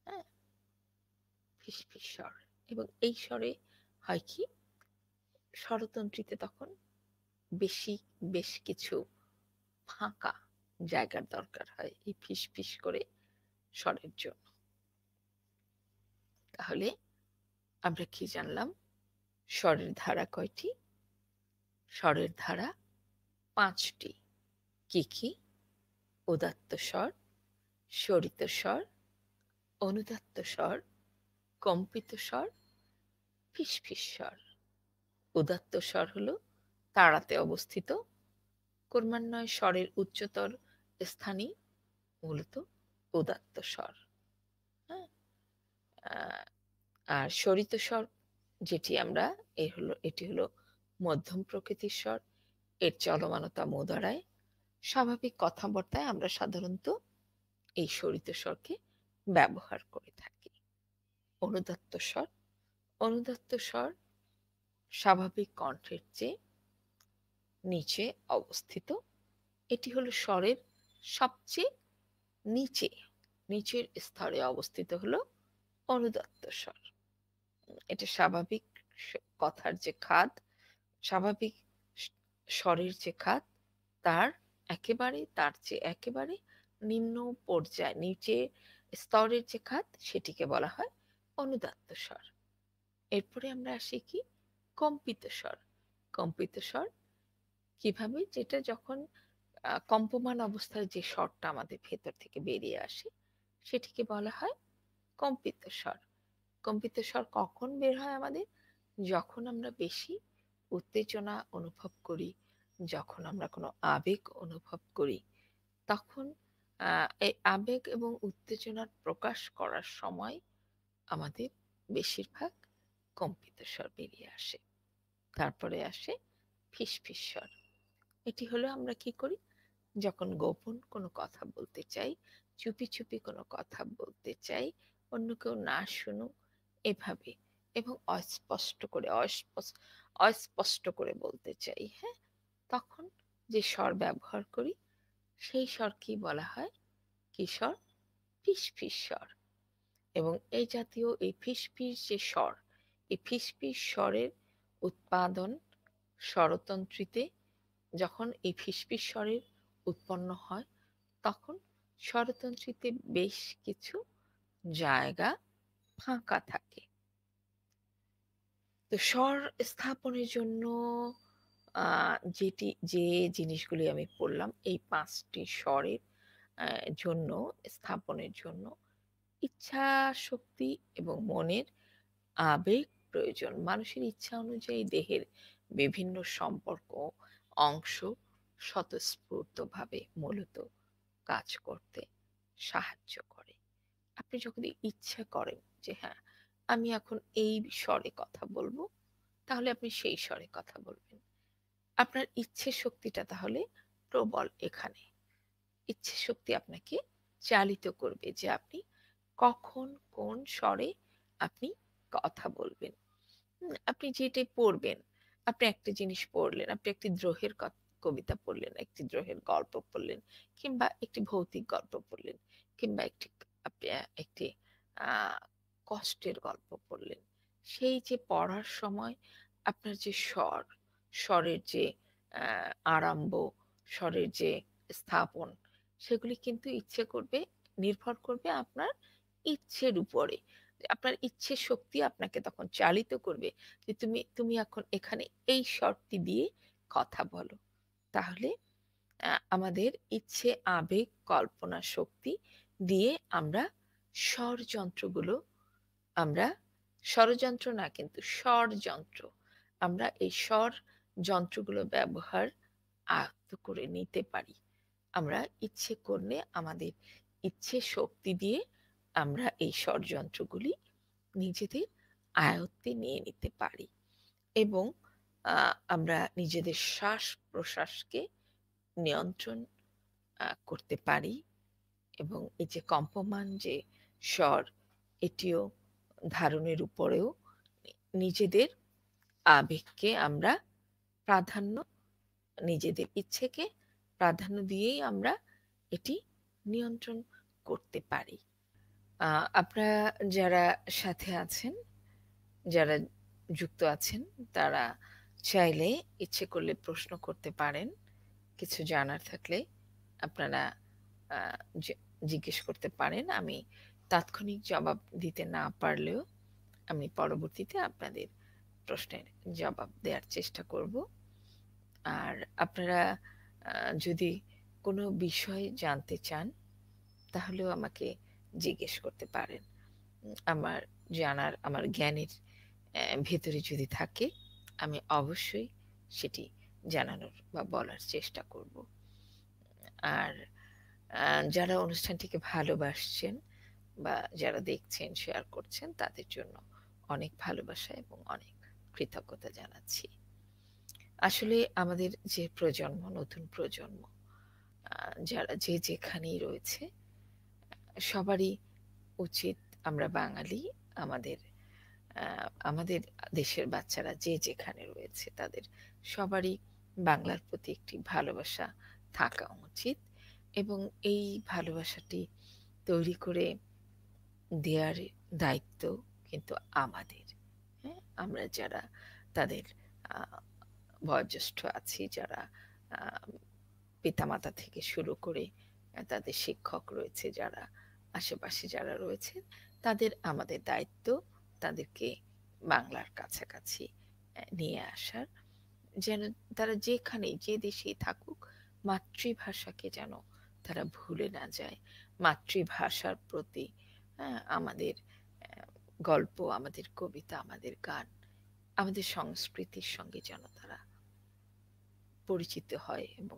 হ্যাঁ, ফিসফিস স্বর। এবং এই স্বরে হয় কি, স্বরতন্ত্রীতে তখন বেশ কিছু ফাঁকা জায়গার দরকার হয় এই ফিসফিস করে স্বরের জন্য। তাহলে আমরা কি জানলাম? স্বরের ধারা কয়টি? স্বরের ধারা ৫টি। কি? উদাত্ত স্বর, স্বরিত স্বর, অনুদাত্ত স্বর, কম্পিত স্বর, ফিসফিস স্বর। উদাত্ত স্বর হলো তাড়াতে অবস্থিত, ক্রমান্বয়ে স্বরের উচ্চতর স্থানই মূলত উদাত্ত স্বর। হ্যাঁ? আহ, আর স্বরিত স্বর যেটি আমরা, এটি হলো মধ্যম প্রকৃতির স্বর। এর চলমানতা মূদারায়। স্বাভাবিক কথাবার্তায় আমরা সাধারণত এই স্বরিত স্বরকে ব্যবহার করে থাকি। অনুদাত্ত স্বর। অনুদাত্ত স্বর স্বাভাবিক কণ্ঠের চেয়ে নিচে অবস্থিত। এটি হলো স্বরের সবচেয়ে নিচে, নিচের স্তরে অবস্থিত হলো অনুদাত্ত স্বর। এটা স্বাভাবিক কথার যে খাদ, স্বাভাবিক স্বরের যে খাদ, তার চেয়ে একেবারে নিম্ন পর্যায়, নিচে স্তরের যে খাদ, সেটিকে বলা হয় অনুদাত্ত স্বর। এরপরে আমরা আসি কি? কম্পিত স্বর। কম্পিত স্বর কিভাবে? যেটা যখন কম্পমান অবস্থায় যে স্বরটা আমাদের ভেতর থেকে বেরিয়ে আসে, সেটিকে বলা হয় কম্পিত স্বর। কম্পিত স্বর কখন বের হয় আমাদের? যখন আমরা বেশি উত্তেজনা অনুভব করি, যখন আমরা কোনো আবেগ অনুভব করি, তখন এই আবেগ এবং উত্তেজনার প্রকাশ করার সময় আমাদের বেশিরভাগ কম্পিত স্বর বেরিয়ে আসে। তারপরে আসে ফিসফিস স্বর। এটি হলো আমরা কি করি? যখন গোপন কোনো কথা বলতে চাই, চুপি, চুপি কোনো কথা বলতে চাই, অন্য কেউ না শুনুক এভাবে, এবং অস্পষ্ট করে বলতে চাই, হ্যাঁ? তখন যে স্বর ব্যবহার করি সেই স্বরকেই বলা হয় কি স্বর? ফিসফিস স্বর। এবং এই জাতীয় এই ফিসফিস যে স্বর, এই ফিসফিস স্বরের উৎপাদন স্বরতন্ত্রীতে, যখন এই ফিসফিস স্বরের উৎপন্ন হয় তখন স্বরতন্ত্রীতে বেশ কিছু জায়গা ফাঁকা থাকে। তো স্বর স্থাপনের জন্য যে জিনিসগুলি আমি পড়লাম, এই ৫টি স্বরের জন্য, স্থাপনের জন্য ইচ্ছা শক্তি এবং মনের আবেগ প্রয়োজন। মানুষের ইচ্ছা অনুযায়ী দেহের বিভিন্ন সম্পর্ক অংশ স্বতঃস্ফূর্তভাবে মূলত কাজ করতে সাহায্য করে। আপনি যখন ইচ্ছা করেন যে হ্যাঁ, আমি এখন এই স্বরে কথা বলবো, তাহলে আপনি সেই স্বরে কথা বলবেন। আপনার ইচ্ছে শক্তিটা তাহলে প্রবল এখানে। ইচ্ছে শক্তি আপনাকে চালিত করবে যে আপনি কখন কোন স্বরে আপনি কথা বলবেন। আপনি যেটাই পড়বেন, আপনি একটা জিনিস পড়লেন, আপনি একটি দ্রোহের কবিতা পড়লেন, একটি দ্রোহের গল্প পড়লেন, কিংবা একটি ভৌতিক গল্প পড়লেন, কিংবা আপনি একটি আহ, কষ্টের গল্প পড়লেন। সেই যে পড়ার সময় আপনার যে স্বরের যে আরম্ভ, স্বরের যে স্থাপন, সেগুলি কিন্তু নির্ভর করবে আপনার ইচ্ছের উপরে। আপনার ইচ্ছে শক্তি আপনাকে তখন চালিত করবে যে তুমি তুমি এখন এখানে এই শর্তটি দিয়ে কথা বলো। তাহলে আমাদের ইচ্ছে, আবেগ, কল্পনা শক্তি দিয়ে আমরা স্বরযন্ত্রগুলো, আমরা ষড়যন্ত্র না কিন্তু স্বরযন্ত্র, আমরা এই স্বর যন্ত্রগুলো ব্যবহার আয়ত্ত করে নিতে পারি। আমরা ইচ্ছে করলে আমাদের ইচ্ছে শক্তি দিয়ে আমরা এই ষড়যন্ত্রগুলি নিজেদের আয়ত্তে নিয়ে নিতে পারি, এবং আমরা নিজেদের শ্বাস প্রশ্বাসকে নিয়ন্ত্রণ করতে পারি, এবং এই যে কম্পমান যে স্বর, এটিও ধারণের উপরেও নিজেদের আবেগকে আমরা প্রাধান্য, নিজেদের ইচ্ছেকে প্রাধান্য দিয়েই আমরা এটি নিয়ন্ত্রণ করতে পারি। আপনারা যারা সাথে আছেন, যারা যুক্ত আছেন, তারা চাইলে ইচ্ছে করলে প্রশ্ন করতে পারেন। কিছু জানার থাকলে আপনারা আহ, জিজ্ঞেস করতে পারেন। আমি তাৎক্ষণিক জবাব দিতে না পারলেও আমি পরবর্তীতে আপনাদের প্রশ্নের জবাব দেওয়ার চেষ্টা করব। আর আপনারা যদি কোনো বিষয় জানতে চান তাহলেও আমাকে জিজ্ঞেস করতে পারেন। আমার জ্ঞানের ভেতরে যদি থাকে, আমি অবশ্যই সেটি জানানোর বা বলার চেষ্টা করব। আর যারা অনুষ্ঠানটিকে ভালোবাসছেন বা যারা দেখছেন, শেয়ার করছেন, তাদের জন্য অনেক ভালোবাসা এবং অনেক কৃতজ্ঞতা জানাচ্ছি। আসলে আমাদের যে প্রজন্ম, নতুন প্রজন্ম, যারা যে যেখানেই রয়েছে, সবারই উচিত, আমরা বাঙালি, আমাদের আমাদের দেশের বাচ্চারা যে যেখানে রয়েছে তাদের সবারই বাংলার প্রতি একটি ভালোবাসা থাকা উচিত, এবং এই ভালোবাসাটি তৈরি করে দেওয়ার দায়িত্ব কিন্তু আমাদের। হ্যাঁ, আমরা যারা তাদের বয়োজ্যেষ্ঠ আছি, যারা পিতামাতা থেকে শুরু করে তাদের শিক্ষক রয়েছে, যারা আশেপাশে যারা রয়েছে, আমাদের দায়িত্ব তাদেরকে বাংলার কাছাকাছি নিয়ে আসার, যেন তারা যেখানেই যে দেশেই থাকুক মাতৃভাষাকে যেন তারা ভুলে না যায়। মাতৃভাষার প্রতি আমাদের গল্প, আমাদের কবিতা, আমাদের গান, আমাদের সংস্কৃতির সঙ্গে যেন তারা পরিচিত হয় এবং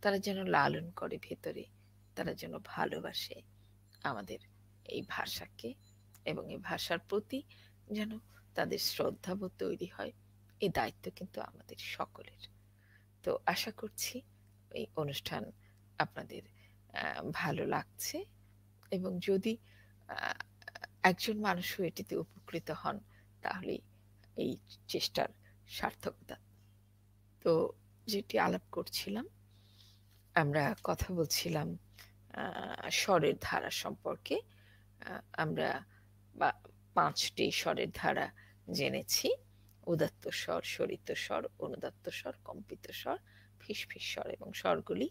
তারা যেন লালন করে ভেতরে, তারা যেন ভালোবাসে আমাদের এই ভাষাকে এবং এই ভাষার প্রতি যেন তাদের শ্রদ্ধাবোধ তৈরি হয়। এই দায়িত্ব কিন্তু আমাদের সকলের। তো আশা করছি এই অনুষ্ঠান আপনাদের ভালো লাগছে, এবং যদি আহ, একজন মানুষও এটিতে উপকৃত হন, তাহলে এই চেষ্টার সার্থকতা। তো যেটি আলাপ করছিলাম, আমরা কথা বলছিলাম স্বরের ধারা সম্পর্কে। আমরা পাঁচটি স্বরের ধারা জেনেছি: উদাত্ত স্বর, স্বরিত স্বর, অনুদাত্ত স্বর, কম্পিত স্বর, ফিসফিস স্বর, এবং স্বরগুলি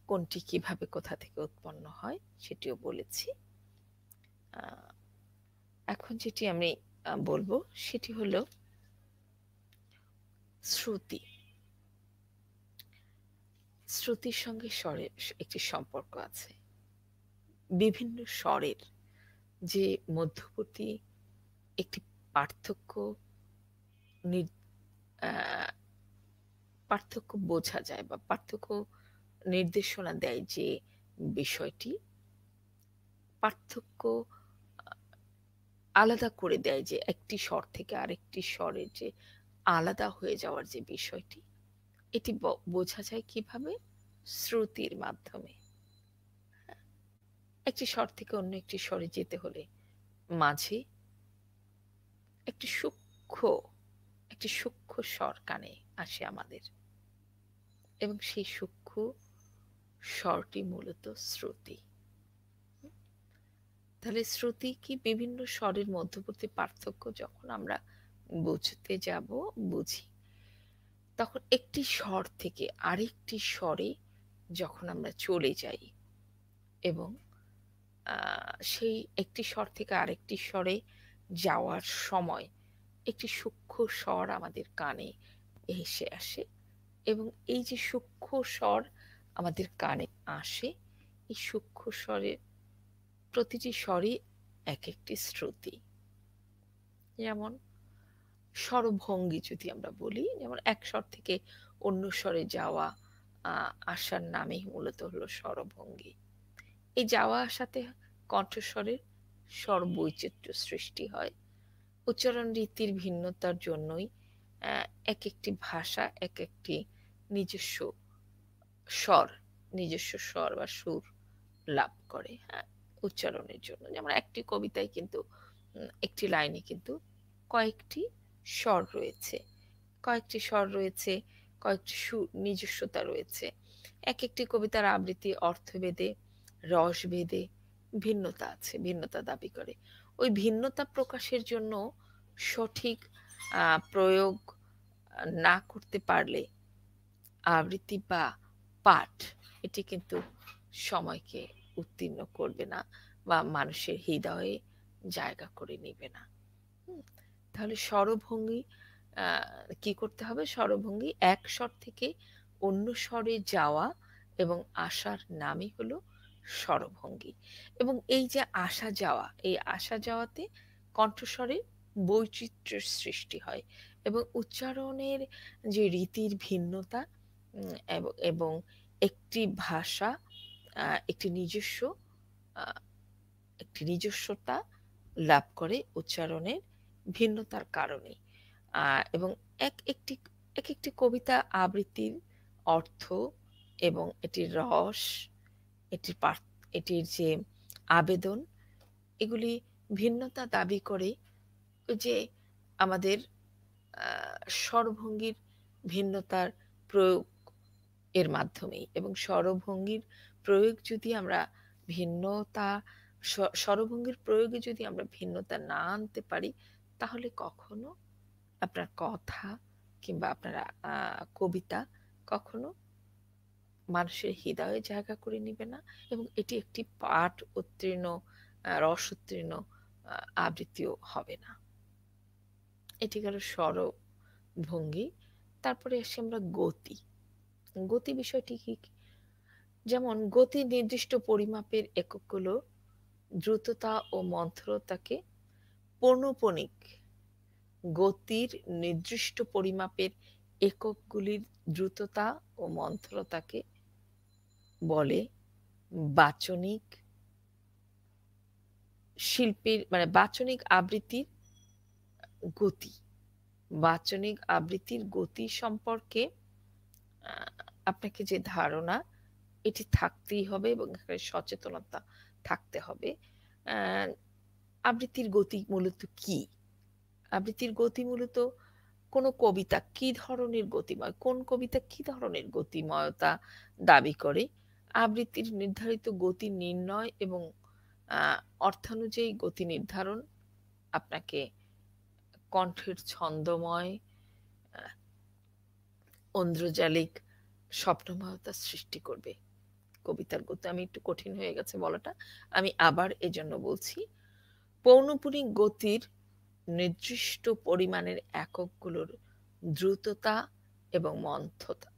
কোনটি কিভাবে কোথা থেকে উৎপন্ন হয় সেটিও বলেছি। এখন যেটি আমি বলবো সেটি হলো শ্রুতি। শ্রুতির সঙ্গে স্বরের একটি সম্পর্ক আছে। বিভিন্ন স্বরের যে মধ্যবর্তী একটি পার্থক্য পার্থক্য বোঝা যায় বা পার্থক্য নির্দেশনা দেয়, যে বিষয়টি পার্থক্য আলাদা করে দেয়, যে একটি স্বর থেকে আরেকটি স্বরের যে আলাদা হয়ে যাওয়ার যে বিষয়টি, এটি বোঝা যায় কিভাবে? শ্রুতির মাধ্যমে। একটি স্বর থেকে অন্য একটি স্বরে যেতে হলে মাঝে একটি সূক্ষ্ম স্বর কানে আসে আমাদের, এবং সেই সূক্ষ্ম স্বরটি মূলত শ্রুতি। তাহলে শ্রুতি কি? বিভিন্ন স্বরের মধ্যবর্তী পার্থক্য যখন আমরা বুঝি, তখন একটি স্বর থেকে আরেকটি স্বরে যখন আমরা চলে যাই, এবং সেই একটি স্বর থেকে আরেকটি স্বরে যাওয়ার সময় একটি সূক্ষ্ম স্বর আমাদের কানে এসে আসে, এবং এই যে সূক্ষ্ম স্বর আমাদের কানে আসে, এই সূক্ষ্ম স্বরের প্রতিটি স্বরই এক একটি শ্রুতি। যেমন স্বরভঙ্গি যদি আমরা বলি, যেমন এক স্বর থেকে অন্য স্বরে যাওয়া আসার নামই মূলত হলো স্বরভঙ্গি। এই যাওয়া আসাতে কণ্ঠস্বরের স্বর বৈচিত্র্য সৃষ্টি হয়। উচ্চারণ রীতির ভিন্নতার জন্যই এক একটি ভাষা এক একটি নিজস্ব স্বর বা সুর লাভ করে, হ্যাঁ, উচ্চারণের জন্য। যেমন একটি কবিতায় কিন্তু একটি লাইনে কিন্তু কয়েকটি স্বর রয়েছে, কয়েকটি নিজস্বতা রয়েছে। এক একটি কবিতার আবৃত্তি অর্থভেদে, রসভেদে ভিন্নতা দাবি করে। ওই ভিন্নতা প্রকাশের জন্য সঠিক প্রয়োগ না করতে পারলে আবৃত্তি বা পাঠ এটি কিন্তু সময়কে উত্তীর্ণ করবে না বা মানুষের হৃদয়ে জায়গা করে নেবে না। তাহলে স্বরভঙ্গি কি করতে হবে? স্বরভঙ্গি এক স্বর থেকে অন্য স্বরে যাওয়া এবং আসার নামই হলো স্বরভঙ্গি। এবং এই যে এই আসা যাওয়াতে কণ্ঠস্বরের বৈচিত্র্যের সৃষ্টি হয়, এবং উচ্চারণের যে রীতির ভিন্নতা এবং একটি ভাষা একটি নিজস্বতা লাভ করে উচ্চারণের ভিন্নতার কারণে। এবং এক একটি কবিতা আবৃত্তির অর্থ এবং এটির রস, এটির যে আবেদন, এগুলি ভিন্নতা দাবি করে যে আমাদের স্বরভঙ্গির ভিন্নতার প্রয়োগ এর মাধ্যমেই। এবং স্বরভঙ্গির প্রয়োগ যদি আমরা ভিন্নতা স্বরভঙ্গির প্রয়োগে যদি আমরা ভিন্নতা না আনতে পারি, তাহলে কখনো আপনার কথা কিংবা আপনার কবিতা কখনো মানুষের হৃদয়ে জায়গা করে নিবে না, এবং এটি একটি পাঠ উত্তীর্ণ রস উত্তীর্ণ আবৃত্তিও হবে না। এটি গেল স্বরভঙ্গি। তারপরে আসি আমরা গতি বিষয়টি কি? যেমন গতি নির্দিষ্ট পরিমাপের একক হলো দ্রুততা ও মন্থরতাকে পৌনঃপুনিক গতির নির্দিষ্ট পরিমাপের এককগুলির দ্রুততা ও মন্থরতাকে বলে বাচনিক শিল্পীর বাচনিক আবৃত্তির গতি। বাচনিক আবৃত্তির গতি সম্পর্কে আপনাকে যে ধারণা এটি থাকতেই হবে এবং সচেতনতা থাকতে হবে। আবৃত্তির গতি মূলত কি? আবৃত্তির গতি মূলত কোন কবিতা কি ধরনের গতিময়, কোন কবিতা কি ধরনের গতিময়তা দাবি করে, আবৃত্তির নির্ধারিত গতি নির্ণয় এবং অর্থানুযায়ী গতি নির্ধারণ আপনাকে কণ্ঠের ছন্দময়, ঐন্দ্রজালিক স্বপ্নময়তা সৃষ্টি করবে। কবিতার গতি, আমি একটু কঠিন হয়ে গেছে বলাটা, আমি আবার এজন্য বলছি, পৌনঃপুনিক গতির নির্দিষ্ট পরিমাণের এককগুলোর দ্রুততা এবং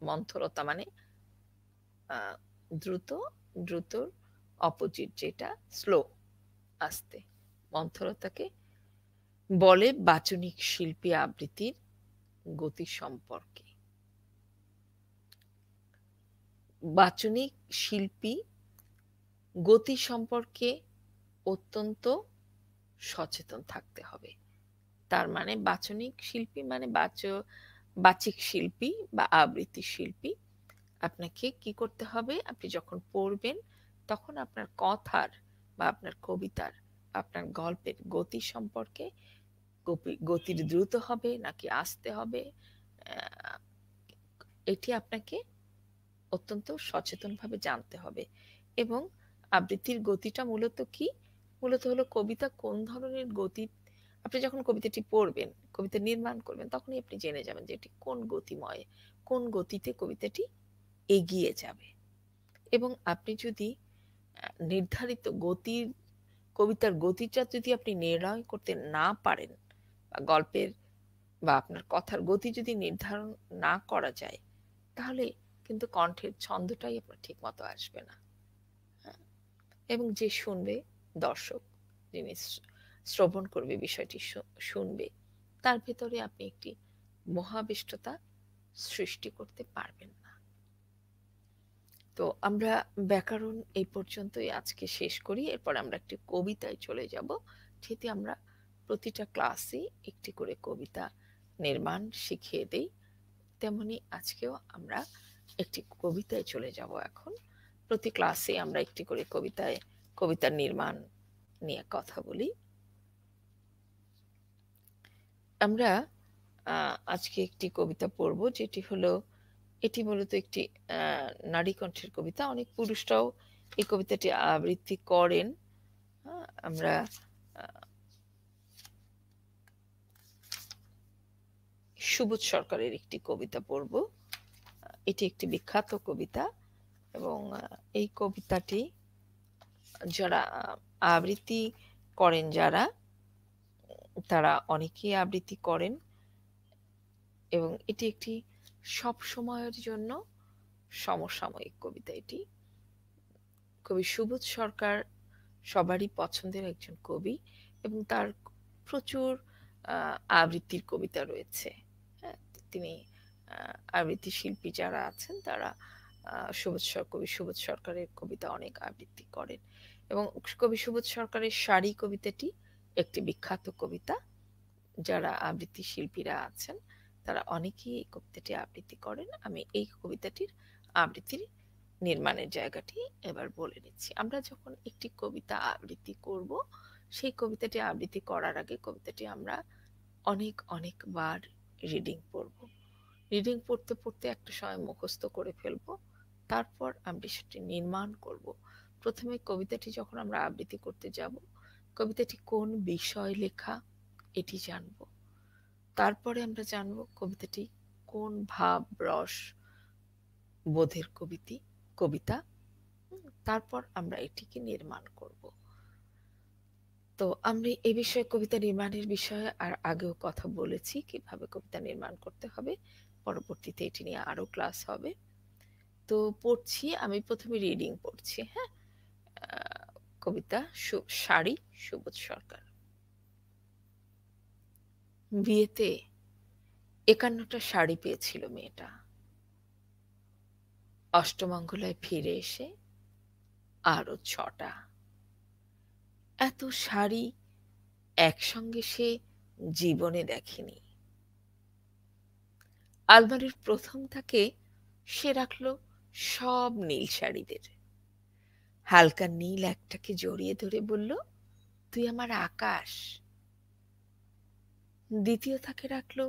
মন্থরতা, মানে দ্রুত, দ্রুতর অপোজিট যেটা স্লো, আস্তে, মন্থরতাকে বলে বাচনিক শিল্পী আবৃত্তির গতি সম্পর্কে। বাচনিক শিল্পী গতি সম্পর্কে অত্যন্ত সচেতন থাকতে হবে। তার মানে বাচনিক শিল্পী মানে বাচিক শিল্পী বা আবৃত্তি শিল্পী, আপনাকে কি করতে হবে? আপনি যখন পড়বেন তখন আপনার কথার বা আপনার কবিতার, আপনার গল্পের গতি সম্পর্কে, গতির দ্রুত হবে নাকি আস্তে হবে, এটি আপনাকে অত্যন্ত সচেতনভাবে জানতে হবে। এবং আবৃত্তির গতিটা মূলত কি? মূলত হলো কবিতা কোন ধরনের গতি, আপনি যখন কবিতাটি পড়বেন, কবিতা নির্মাণ করবেন, তখনই আপনি জেনে যাবেন যে এটি কোন গতিময়, কোন গতিতে কবিতাটি এগিয়ে যাবে। এবং আপনি যদি নির্ধারিত গতির, কবিতার গতিটা যদি আপনি নির্ণয় করতে না পারেন, বা গল্পের বা আপনার কথার গতি যদি নির্ধারণ না করা যায়, তাহলে কিন্তু কণ্ঠের ছন্দটাই আপনার ঠিক মতো আসবে না। এবং যে শুনবে, দর্শক যিনি শ্রবণ করবে, বিষয়টি শুনবে, তার ভেতরে আপনি একটি মহাবিষ্টতা সৃষ্টি করতে পারবেন না। তো আমরা ব্যাকরণ এই পর্যন্তই আজকে শেষ করি। এরপর আমরা একটি কবিতায় চলে যাব, যেটি আমরা প্রতিটা ক্লাসে একটি করে কবিতা নির্মাণ শিখিয়ে দেই। তেমনি আজকেও আমরা একটি কবিতায় চলে যাব। এখন প্রতি ক্লাসে আমরা একটি করে কবিতার নির্মাণ নিয়ে কথা বলি। আমরা আজকে একটি কবিতা পড়ব, যেটি হলো, এটি মূলত একটি নারী কণ্ঠের কবিতা। অনেক পুরুষরাও এই কবিতাটি আবৃত্তি করেন। আমরা সুবোধ সরকারের একটি কবিতা পড়ব। এটি একটি বিখ্যাত কবিতা এবং এই কবিতাটি যারা আবৃত্তি করেন, তারা অনেকেই আবৃত্তি করেন এবং এটি একটি সব সময়ের জন্য সমসাময়িক কবিতা। এটি কবি সুবোধ সরকার সবারই পছন্দের একজন কবি এবং তার প্রচুর আবৃত্তির কবিতা রয়েছে। তিনি আবৃত্তি শিল্পী যারা আছেন তারা কবি সুবোধ সরকারের কবিতা অনেক আবৃত্তি করেন এবং কবি সুবোধ সরকারের শাড়ি কবিতাটি একটি বিখ্যাত কবিতা। যারা আবৃত্তি শিল্পীরা আছেন তারা অনেকেই এই কবিতাটি আবৃত্তি করেন। আমি এই কবিতাটির আবৃত্তির নির্মাণের জায়গাটি এবার বলে নিচ্ছি। আমরা যখন একটি কবিতা আবৃত্তি করব, সেই কবিতাটি আবৃত্তি করার আগে কবিতাটি আমরা অনেকবার রিডিং পড়ব। রিডিং পড়তে পড়তে একটা সময় মুখস্থ করে ফেলবো, তারপর আমরা সেটি নির্মাণ করব। প্রথমে কবিতাটি যখন আমরা আবৃত্তি করতে যাব, কবিতাটি কোন বিষয় লেখা এটি জানব। তারপরে আমরা জানব কবিতাটি কোন ভাব রস বোধের কবিতা। তারপর আমরা এটিকে নির্মাণ করব। তো আমি এই বিষয়ে, কবিতা নির্মাণের বিষয়ে আর আগেও কথা বলেছি, কিভাবে কবিতা নির্মাণ করতে হবে। পরবর্তীতে এটি নিয়ে আরো ক্লাস হবে। তো পড়ছি, আমি প্রথমে রিডিং পড়ছি। হ্যাঁ, কবিতা শাড়ি, সুবোধ সরকার। বিয়েতে ৫১টা শাড়ি পেয়েছিল মেয়েটা। অষ্টমঙ্গলায় ফিরে এসে আরো ৬টা। এত শাড়ি একসঙ্গে সে জীবনে দেখেনি। আলমারির প্রথম তাকে সে রাখলো সব নীল শাড়িদের। হালকা নীল একটাকে জড়িয়ে ধরে বলল, তুই আমার আকাশ। দ্বিতীয় তাকে রাখলো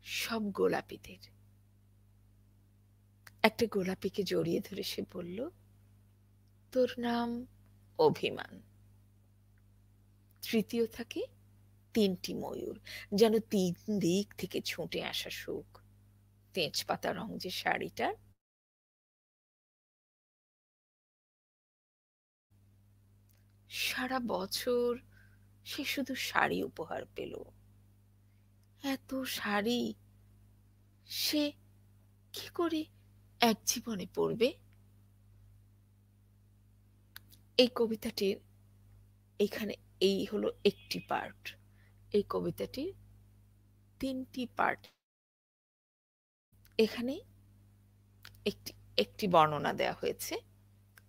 সব গোলাপিদের। একটা গোলাপিকে জড়িয়ে ধরে সে বলল, তোর নাম অভিমান। তৃতীয় থাকে ৩টি ময়ূর, যেন ৩ দিক থেকে ছুটে আসা সুখ। তেজপাতা রং যে শাড়িটার, সারা বছর সে শুধু শাড়ি উপহার পেল। এত শাড়ি সে কি করে এক জীবনে পড়বে? এই কবিতাটির এখানে এই হলো একটি পার্ট। এই কবিতাটির ৩টি পার্ট। এখানে একটি একটি বর্ণনা দেয়া হয়েছে,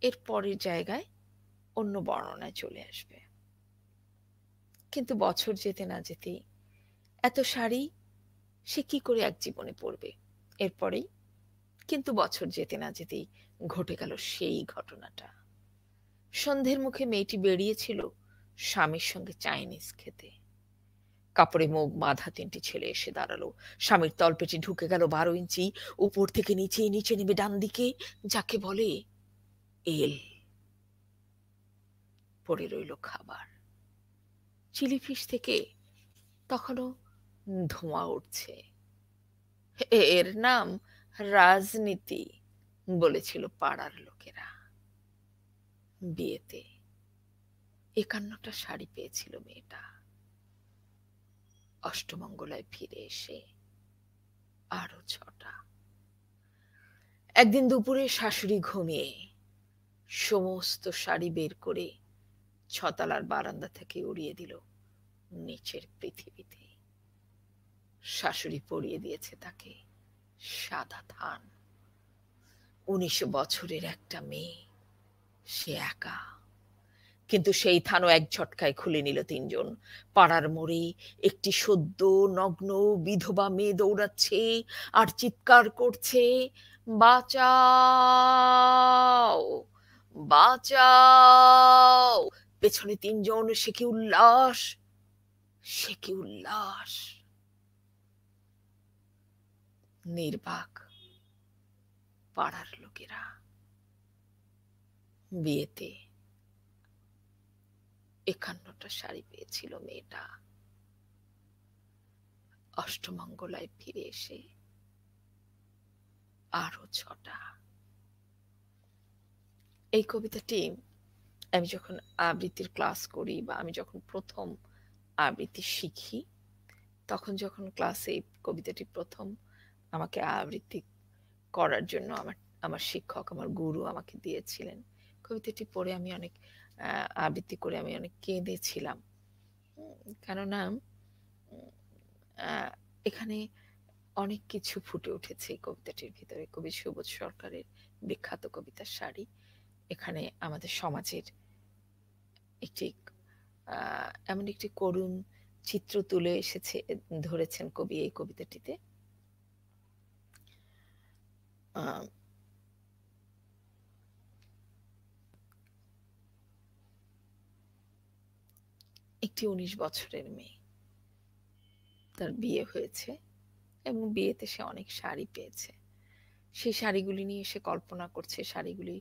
এর পরের জায়গায় অন্য বর্ণনায় চলে আসবে। কিন্তু বছর যেতে না যেতেই এত শাড়ি সে কি করে এক জীবনে পড়বে? এরপরেই কিন্তু বছর যেতে না যেতেই ঘটে গেল সেই ঘটনাটা। সন্ধ্যের মুখে মেয়েটি বেরিয়েছিল স্বামীর সঙ্গে চাইনিজ খেতে। কাপড়ে মুখ বাঁধা ৩টি ছেলে এসে দাঁড়ালো। স্বামীর তলপেটে ঢুকে গেল ১২ ইঞ্চি, উপর থেকে নিচে, নিচে নেমে ডান দিকে, যাকে বলে এল। পড়ে রইল খাবার। চিলি ফিশ থেকে তখনও ধোঁয়া উঠছে। এর নাম রাজনীতি, বলেছিল পাড়ার লোকেরা। বিয়েতে ৫১টা শাড়ি পেয়েছিল মেয়েটা। অষ্টমঙ্গলায় ফিরে এসে আরো ৬টা। একদিন দুপুরে শাশুড়ি ঘুমিয়ে সমস্ত শাড়ি বের করে ৬তলার বারান্দা থেকে উড়িয়ে দিল নিচের পৃথিবীতে। শাশুড়ি পরিয়ে দিয়েছে তাকে সাদা থান। ১৯ বছরের একটা মেয়ে, সে একা। কিন্তু সেই থানও এক ঝটকায় খুলে নিল ৩জন। পাড়ার মোড়ে একটি সদ্য নগ্ন বিধবা মেয়ে দৌড়াচ্ছে আর চিৎকার করছে, বাঁচাও, বাঁচাও। পেছনে ৩জন, সে কি উল্লাস, সে কি উল্লাস। নির্বাক পাড়ার লোকেরা। বিয়েতে ৫১টা শাড়ি পেয়েছিল মেয়েটা। অষ্টমঙ্গলায় ফিরে এসে আরো ৬টা। এই কবিতাটি আমি যখন আবৃত্তির ক্লাস করি বা আমি যখন প্রথম আবৃত্তি শিখি, তখন যখন ক্লাসে কবিতাটি প্রথম আমাকে আবৃত্তি করার জন্য আমার আমার শিক্ষক, আমার গুরু আমাকে দিয়েছিলেন। কবিতাটি পড়ে আমি অনেক আবৃত্তি করে আমি অনেক কেঁদেছিলাম। কেননা এখানে অনেক কিছু ফুটে উঠেছে এই কবিতাটির ভিতরে। কবি সুবোধ সরকারের বিখ্যাত কবিতা শাড়ি। এখানে আমাদের সমাজের একটি এমন একটি করুণ চিত্র তুলে এসেছে, ধরেছেন কবি এই কবিতাটিতে। একটি ১৯ বছরের মেয়ে, তার বিয়ে হয়েছে এবং বিয়েতে সে অনেক শাড়ি পেয়েছে। সেই শাড়িগুলি নিয়ে সে কল্পনা করছে, শাড়িগুলি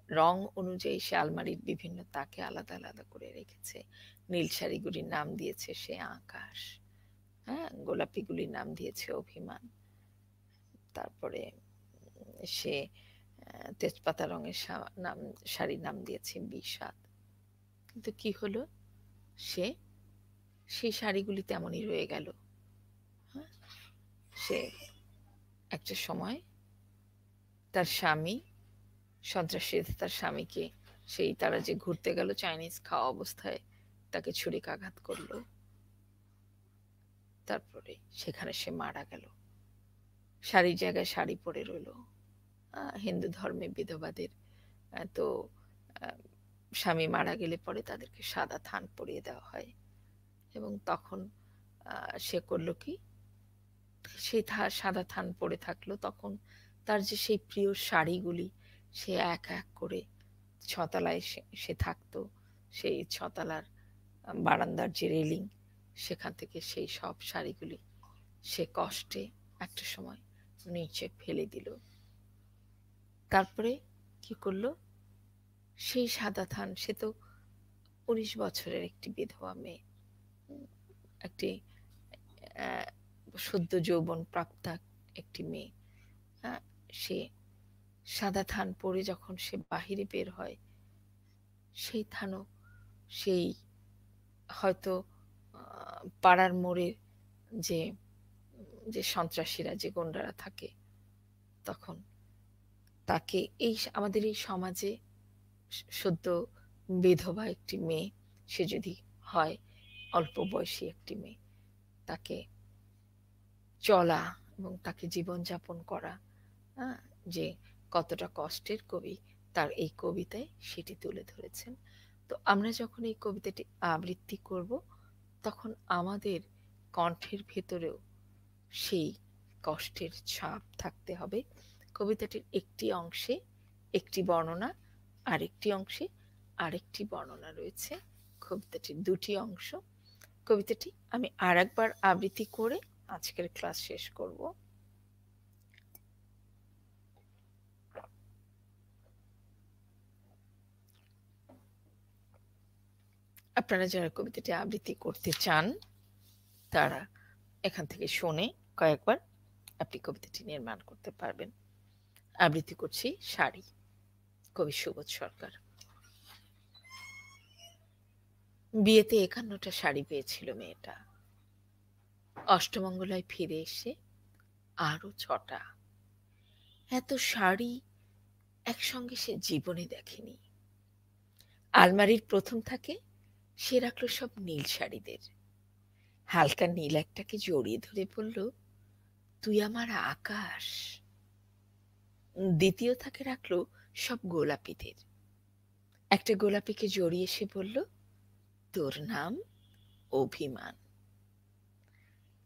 রং অনুযায়ী সে আলমারির বিভিন্ন তাকে আলাদা আলাদা করে রেখেছে। নীল শাড়িগুলির নাম দিয়েছে সে আকাশ, হ্যাঁ, গোলাপিগুলির নাম দিয়েছে অভিমান। তারপরে সে তেজপাতা রঙের শাড়ির নাম দিয়েছে বিষাদ। কিন্তু কি হলো, সে সেই শাড়িগুলি তেমনই রয়ে গেল। হ্যাঁ, সে একটা সময় তার স্বামী, সন্ত্রাসী তার স্বামীকে সেই তারা যে ঘুরতে গেল চাইনিজ খাওয়া অবস্থায় তাকে ছুরিকাঘাত করলো, তারপরে সেখানে সে মারা গেল। শাড়ির জায়গায় শাড়ি পরে রইল। হিন্দু ধর্মে বিধবাদের তো স্বামী মারা গেলে পরে তাদেরকে সাদা থান পরিয়ে দেওয়া হয়। এবং তখন সে করলো কি, সেই সাদা থান পরে থাকলো, তখন তার যে সেই প্রিয় শাড়িগুলি সে এক এক করে ছতলায় সে থাকতো, সেই ছতলার বারান্দার যে রেলিং সেখান থেকে সেই সব শাড়িগুলি সে কষ্টে একটা সময় নিচে ফেলে দিল। তারপরে কি করলো, সেই সাদা থান, সে তো 19 বছরের একটি বিধবা মেয়ে, একটি সদ্য যৌবন প্রাপ্তা একটি মেয়ে, সে সাদা থান পরে যখন সে বাহিরে বের হয়, সেই থানও সেই হয়তো পাড়ার মোড়ে যে যে সন্ত্রাসীরা, যে গুন্ডারা থাকে, তখন তাকে এই আমাদের এই সমাজে সদ্য বিধবা একটি মেয়ে, সে যদি হয় অল্প বয়সী একটি মেয়ে, তাকে চলা এবং তাকে জীবনযাপন করা যে কতটা কষ্টের, কবি তার এই কবিতায় সেটি তুলে ধরেছেন। তো আমরা যখন এই কবিতাটি আবৃত্তি করব, তখন আমাদের কণ্ঠের ভেতরেও সেই কষ্টের ছাপ থাকতে হবে। কবিতাটির একটি অংশে একটি বর্ণনা, আরেকটি অংশে আরেকটি বর্ণনা রয়েছে। কবিতাটির দুটি অংশ। কবিতাটি আমি আরেকবার আবৃত্তি করে আজকের ক্লাস শেষ করব। আপনারা যারা কবিতাটি আবৃত্তি করতে চান তারা এখান থেকে শুনে কয়েকবার আপনি কবিতাটি নির্মাণ করতে পারবেন। আবৃত্তি করছি শাড়ি, কবি সুবোধ সরকার। বিয়েতে 51টা শাড়ি পেয়েছিল মেয়েটা, অষ্টমঙ্গলায় ফিরে এসে আরো 6টা। এত শাড়ি একসঙ্গে সে জীবনে দেখেনি। আলমারির প্রথম থাকে সে রাখলো সব নীল শাড়িদের। হালকা নীল একটাকে জড়িয়ে ধরে বলল, তুই আমার আকাশ। দ্বিতীয় থাকে রাখলো সব গোলাপিদের। একটা গোলাপিকে জড়িয়ে সে বলল, তোর নাম অভিমান।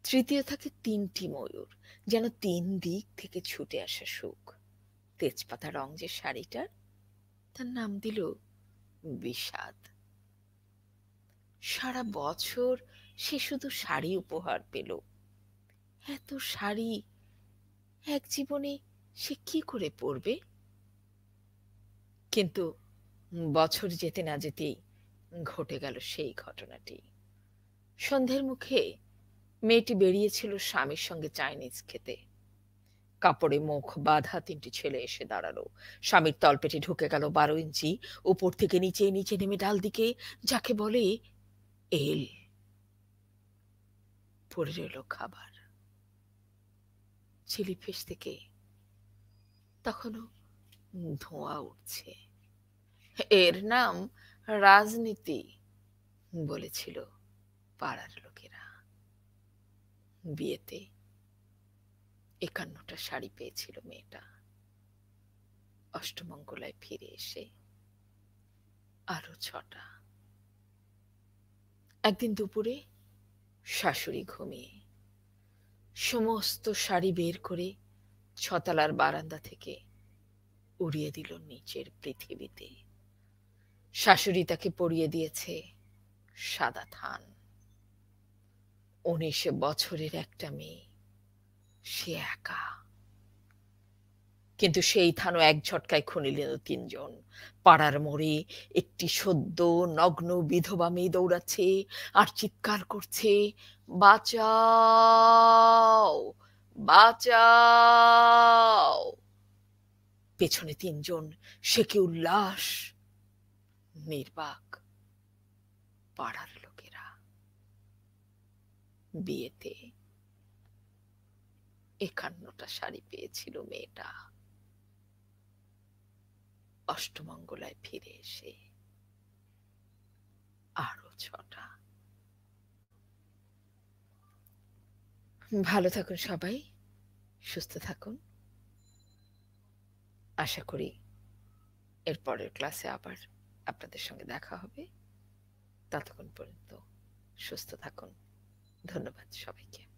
তৃতীয় থাকে 3টি ময়ূর, যেন 3 দিক থেকে ছুটে আসা সুখ। তেজপাতা রং যে শাড়িটার, তার নাম দিল বিষাদ। সারা বছর সে শুধু শাড়ি উপহার পেল। এত শাড়ি এক জীবনে সে কি করে পরবে? কিন্তু বছর যেতে না যেতেই ঘটে গেল সেই ঘটনাটি। সন্ধ্যের মুখে মেয়েটি বেরিয়েছিল স্বামীর সঙ্গে চাইনিজ খেতে। কাপড়ে মুখ বাঁধা 3টি ছেলে এসে দাঁড়ালো। স্বামীর তলপেটে ঢুকে গেল 12 ইঞ্চি, উপর থেকে নিচে, নিচে নেমে ডাল দিকে, যাকে বলে এল। পড়ে রইল খাবার। চিলি ফিশ থেকে তখনও ধোঁয়া উঠছে। এর নাম রাজনীতি, বলেছিল পাড়ার লোকেরা। বিয়েতে 51টা শাড়ি পেয়েছিল মেয়েটা, অষ্টমঙ্গলায় ফিরে এসে আরো 6টা। একদিন দুপুরে শাশুড়ি ঘুমিয়ে সমস্ত শাড়ি বের করে ছতলার বারান্দা থেকে উড়িয়ে দিল নিচের পৃথিবীতে। শাশুড়ি তাকে পরিয়ে দিয়েছে সাদা থান। 19 বছরের একটা মেয়ে, সে একা। কিন্তু সেই থানও এক ঝটকায় খুনিলেন 3 জন। পাড়ার মোড়ে একটি সদ্য নগ্ন বিধবা মেয়ে দৌড়াচ্ছে আর চিৎকার করছে, বাঁচাও, বাঁচাও। পেছনে 3 জন, সে কি উল্লাস! নির্বাক পাড়ার লোকেরা। বিয়েতে 51টা শাড়ি পেয়েছিল মেয়েটা, অষ্টমঙ্গলায় ফিরে এসে আরো ৬টা। ভালো থাকুন সবাই, সুস্থ থাকুন। আশা করি এর পরের ক্লাসে আবার আপনাদের সঙ্গে দেখা হবে। ততক্ষণ পর্যন্ত সুস্থ থাকুন। ধন্যবাদ সবাইকে।